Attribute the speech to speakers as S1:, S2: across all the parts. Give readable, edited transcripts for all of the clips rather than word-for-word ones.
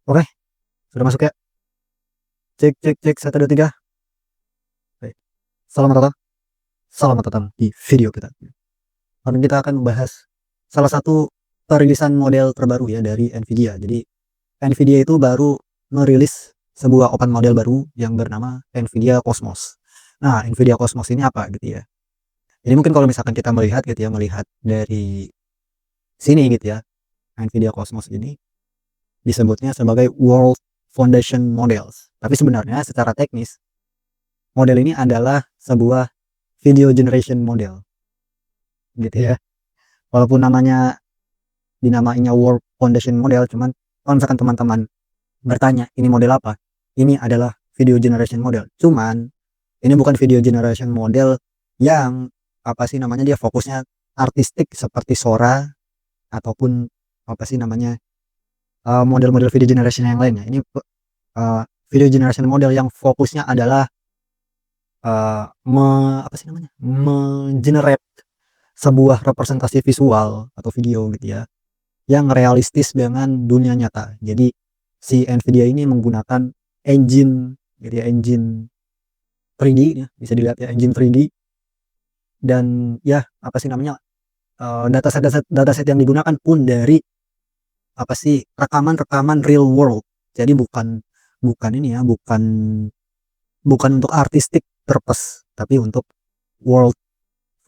S1: Oke, sudah masuk ya? Cek cek cek, 1 2 3. Baik. Selamat datang selamat datang di video kita. Hari ini kita akan membahas salah satu perilisan model terbaru ya dari Nvidia. Jadi Nvidia itu baru merilis sebuah open model baru yang bernama Nvidia Cosmos. Nah, Nvidia Cosmos ini apa gitu ya? Jadi mungkin kalau misalkan kita melihat gitu ya, melihat dari sini gitu ya, Nvidia Cosmos ini disebutnya sebagai World Foundation Models. Tapi sebenarnya secara teknis model ini adalah sebuah video generation model gitu ya. Walaupun namanya dinamainya World Foundation Model, cuman kalau misalkan teman-teman bertanya ini model apa, ini adalah video generation model. Cuman ini bukan video generation model yang apa sih namanya, dia fokusnya artistik seperti Sora ataupun apa sih namanya, model-model video generation yang lainnya. Ini video generation model yang fokusnya adalah eh, me, apa sih namanya, mengenerate sebuah representasi visual atau video gitu ya, yang realistis dengan dunia nyata. Jadi si Nvidia ini menggunakan engine gitu ya, engine 3D ya, bisa dilihat ya, engine 3D. Dan ya apa sih namanya, dataset yang digunakan pun dari apa sih, rekaman-rekaman real world. Jadi bukan bukan ini ya, bukan bukan untuk artistic purpose, tapi untuk world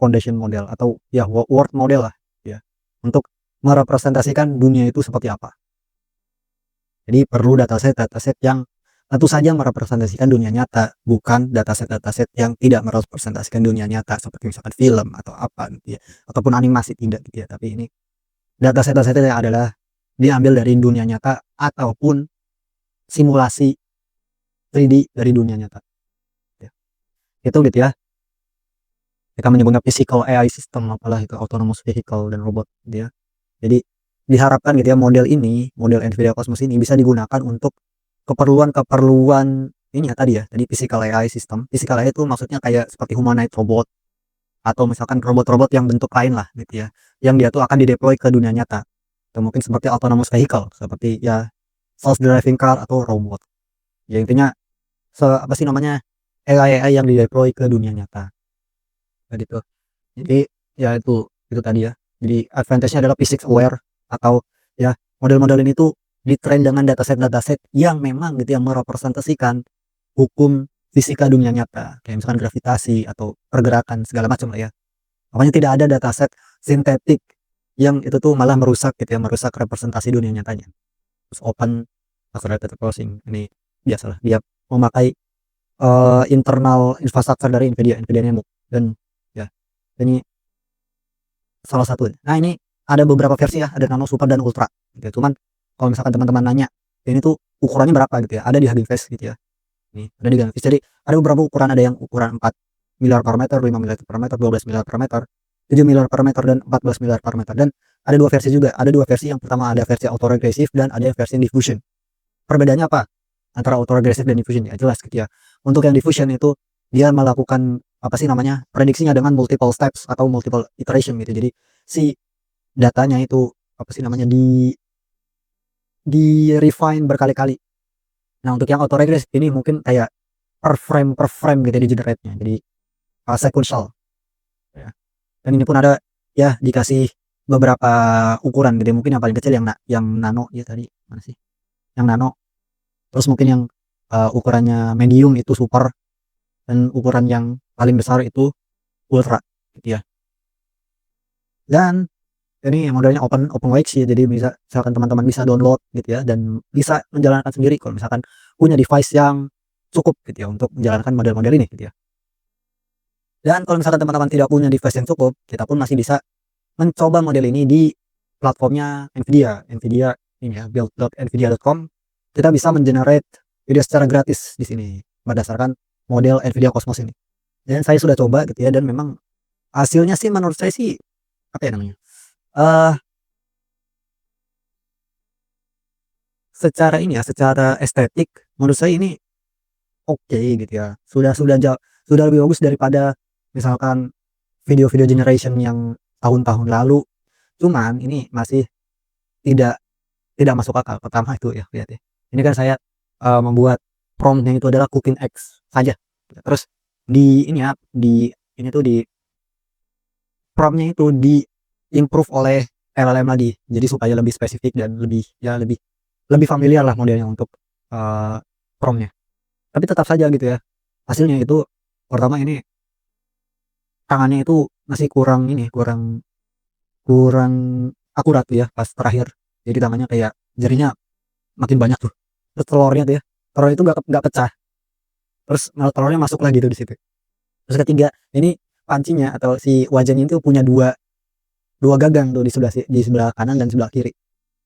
S1: foundation model atau ya world model lah ya, untuk merepresentasikan dunia itu seperti apa. Jadi perlu dataset yang tentu saja merepresentasikan dunia nyata, bukan dataset yang tidak merepresentasikan dunia nyata seperti misalkan film atau apa gitu ya, ataupun animasi, tidak gitu ya. Tapi ini datasetnya adalah diambil dari dunia nyata ataupun simulasi 3D dari dunia nyata. Ya. Itu gitu ya. Kita menyebutnya physical AI system, apalah itu, autonomous vehicle dan robot gitu ya. Jadi diharapkan gitu ya, model Nvidia Cosmos ini bisa digunakan untuk keperluan-keperluan ini ya, tadi ya, tadi physical AI system. Physical AI itu maksudnya kayak seperti humanoid robot atau misalkan robot-robot yang bentuk lain lah gitu ya, yang dia tuh akan dideploy ke dunia nyata. Atau mungkin seperti autonomous vehicle, seperti ya self driving car atau robot. Ya intinya apa sih namanya, AI yang dideploy ke dunia nyata. Gitu. Jadi ya itu tadi ya. Jadi advantage-nya adalah physics aware, atau ya model-model ini tuh ditrain dengan dataset-dataset yang memang gitu, yang merepresentasikan hukum fisika dunia nyata, kayak misalkan gravitasi atau pergerakan segala macam lah ya. Makanya tidak ada dataset sintetik yang itu tuh malah merusak gitu ya, merusak representasi dunia nyatanya. Terus open accelerated processing ini biasalah dia memakai internal infrastruktur dari Nvidia NVMe. Dan ya ini salah satu. Nah, ini ada beberapa versi ya, ada Nano, Super dan Ultra gitu. Cuman kalau misalkan teman-teman nanya, ini tuh ukurannya berapa gitu ya, ada di Hugging Face gitu ya. Nih, ada di Hugging Face. Jadi ada beberapa ukuran, ada yang ukuran 4 miliar per meter, 5 miliar per meter, 12 miliar per meter, 7 miliar per meter, dan 14 miliar per meter. Dan ada dua versi juga. Ada dua versi. Yang pertama ada versi autoregressive dan ada yang versi diffusion. Perbedaannya apa antara autoregressive dan diffusion? Ya jelas gitu ya. Untuk yang diffusion itu dia melakukan apa sih namanya, prediksinya dengan multiple steps atau multiple iteration gitu. Jadi si datanya itu apa sih namanya, di refine berkali-kali. Nah, untuk yang autoregressive ini mungkin kayak per frame gitu di generate-nya. Jadi sequential ya. Dan ini pun ada ya, dikasih beberapa ukuran. Jadi mungkin yang paling kecil yang nano ya, tadi mana sih? Yang nano. Terus mungkin yang ukurannya medium itu super, dan ukuran yang paling besar itu ultra gitu ya. Dan ini modelnya open wax ya, jadi bisa misalkan teman-teman bisa download gitu ya, dan bisa menjalankan sendiri kalau misalkan punya device yang cukup gitu ya untuk menjalankan model-model ini gitu ya. Dan kalau misalkan teman-teman tidak punya device yang cukup, kita pun masih bisa mencoba model ini di platformnya Nvidia ini ya, build.nvidia.com. Kita bisa mengenerate video secara gratis di sini berdasarkan model Nvidia Cosmos ini. Dan saya sudah coba gitu ya, dan memang hasilnya sih menurut saya sih apa ya namanya, eh secara ini ya, secara estetik menurut saya ini oke gitu ya. Sudah lebih bagus daripada misalkan video-video generation yang tahun-tahun lalu. Cuman ini masih tidak tidak masuk akal. Pertama itu ya, lihat ya. Ini kan saya membuat prompt-nya itu adalah cooking eggs saja. Terus di ini ya, di ini tuh di prompt-nya itu di-improve oleh LLM lagi. Jadi supaya lebih spesifik dan lebih ya lebih lebih familiar lah modelnya untuk prompt-nya. Tapi tetap saja gitu ya, hasilnya itu pertama ini tangannya itu masih kurang ini, kurang kurang akurat tuh ya pas terakhir. Jadi tangannya kayak jarinya makin banyak tuh. Terus telurnya tuh ya, telur itu nggak pecah. Terus telurnya masuk lagi tuh di situ. Terus ketiga, ini pancinya atau si wajannya itu punya dua dua gagang tuh di sebelah kanan dan sebelah kiri.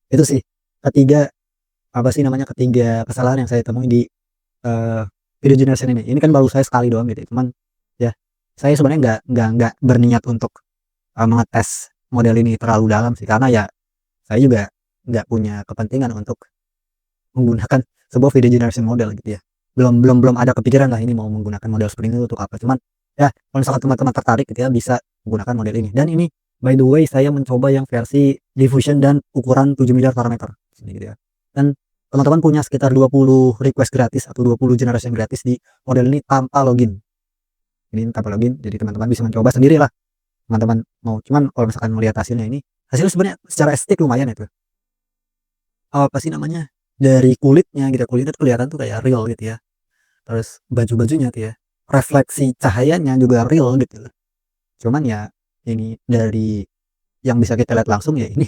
S1: Itu sih ketiga apa sih namanya ketiga kesalahan yang saya temui di eh, video generation ini. Ini kan baru saya sekali doang gitu. Cuman ya saya sebenarnya nggak berniat untuk mengetes model ini terlalu dalam sih karena ya saya juga nggak punya kepentingan untuk menggunakan sebuah video generation model gitu ya. Belum belum belum ada kepikiran lah ini mau menggunakan model seperti ini untuk apa. Cuman ya kalau misalkan teman-teman tertarik gitu ya bisa menggunakan model ini. Dan ini by the way saya mencoba yang versi diffusion dan ukuran 7 miliar parameter gitu ya. Dan teman-teman punya sekitar 20 request gratis atau 20 generation gratis di model ini tanpa login. Ini tanpa login jadi teman-teman bisa mencoba sendiri lah. Teman-teman mau cuman kalau misalkan melihat hasilnya ini hasilnya sebenarnya secara estetik lumayan itu. Apa sih namanya? Dari kulitnya gitu, kulitnya tuh kelihatan tuh kayak real gitu ya. Terus baju-bajunya tuh ya, refleksi cahayanya juga real gitu loh. Cuman ya ini dari yang bisa kita lihat langsung ya ini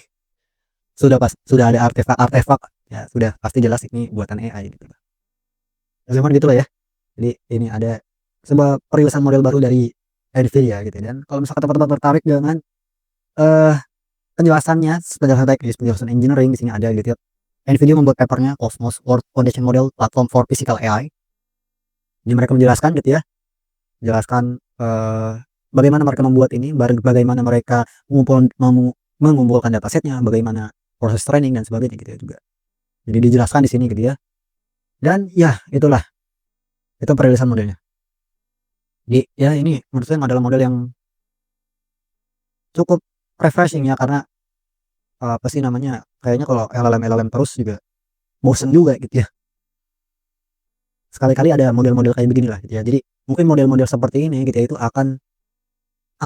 S1: sudah ada artefak-artefak ya sudah pasti jelas ini buatan AI gitu loh. Cuman gitulah ya. Jadi ini ada sebuah perilisan model baru dari Nvidia gitu dan kalau misalkan teman-teman tertarik dengan eh penjelasannya, penjelasan teknis, penjelasan engineering di sini ada gitu ya. Nvidia membuat papernya Cosmos World Foundation Model Platform for Physical AI. Jadi mereka menjelaskan gitu ya, menjelaskan bagaimana mereka membuat ini, bagaimana mereka mengumpulkan datasetnya, bagaimana proses training dan sebagainya gitu ya juga. Jadi dijelaskan di sini gitu ya. Dan ya itulah itu perilisan modelnya. Jadi ya ini menurut saya adalah model yang cukup refreshing ya karena apa sih namanya kayaknya kalau LLM terus juga bosen juga gitu ya. Sekali-kali ada model-model kayak begini lah gitu ya. Jadi mungkin model-model seperti ini gitu ya itu akan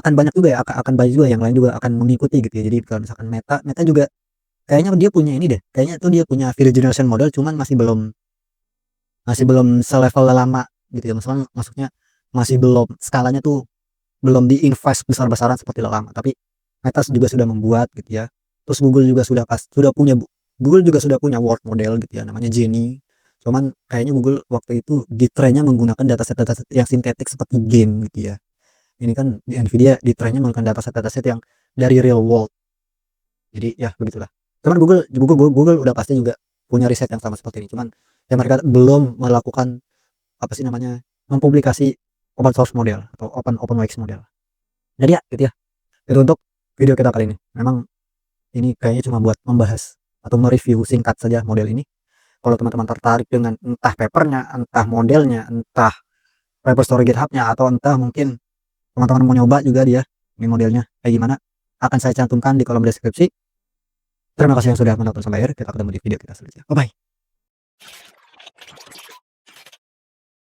S1: banyak juga ya, akan banyak juga yang lain juga akan mengikuti gitu ya. Jadi kalau misalkan Meta juga kayaknya dia punya ini deh. Kayaknya tuh dia punya video generation model cuman masih belum selevel lama gitu ya. Maksudnya masih belum skalanya tuh belum diinvest besar-besaran seperti lama. Tapi Meta juga sudah membuat gitu ya. Terus Google juga sudah punya word model gitu ya namanya Genie. Cuman kayaknya Google waktu itu di trennya menggunakan dataset yang sintetik seperti game gitu ya. Ini kan di Nvidia di trennya menggunakan dataset yang dari real world. Jadi ya begitulah. Cuman Google udah pasti juga punya riset yang sama seperti ini. Cuman ya mereka belum melakukan apa sih namanya mempublikasi open source model atau OpenWX model. Jadi ya gitu ya. Itu untuk video kita kali ini. Memang ini kayaknya cuma buat membahas atau mereview singkat saja model ini. Kalau teman-teman tertarik dengan entah papernya, entah modelnya, entah repository GitHub-nya atau entah mungkin teman-teman mau nyoba juga dia ini modelnya kayak gimana akan saya cantumkan di kolom deskripsi. Terima kasih yang sudah menonton sampai akhir. Kita ketemu di video kita selanjutnya. Bye bye.